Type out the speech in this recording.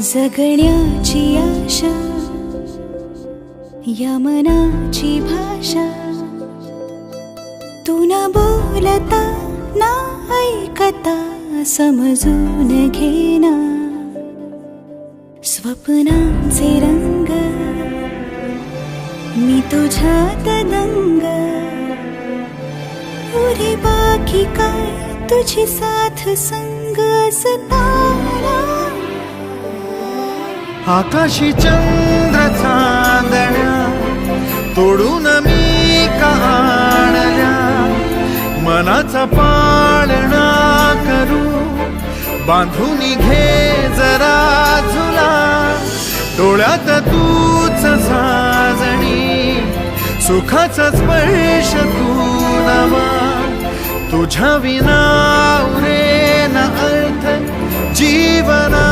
जगण्याची आशा या मनाची भाषा, तू न बोलता ना ऐकता समजून घेना. स्वप्नांचे रंग मी तुझ्यात दंग, उरे बाकी काय तुझी साथ संग असताना. आकाशी चंद्र चांदण्या तोडून मी का आणल्या, मनाचा पाळणा करू बांधून घे जरा झुला. डोळ्यात तूच साजणी सुखाचा स्पर्श तू नवा. तुझ्या विना उरेना अर्थ जीवना.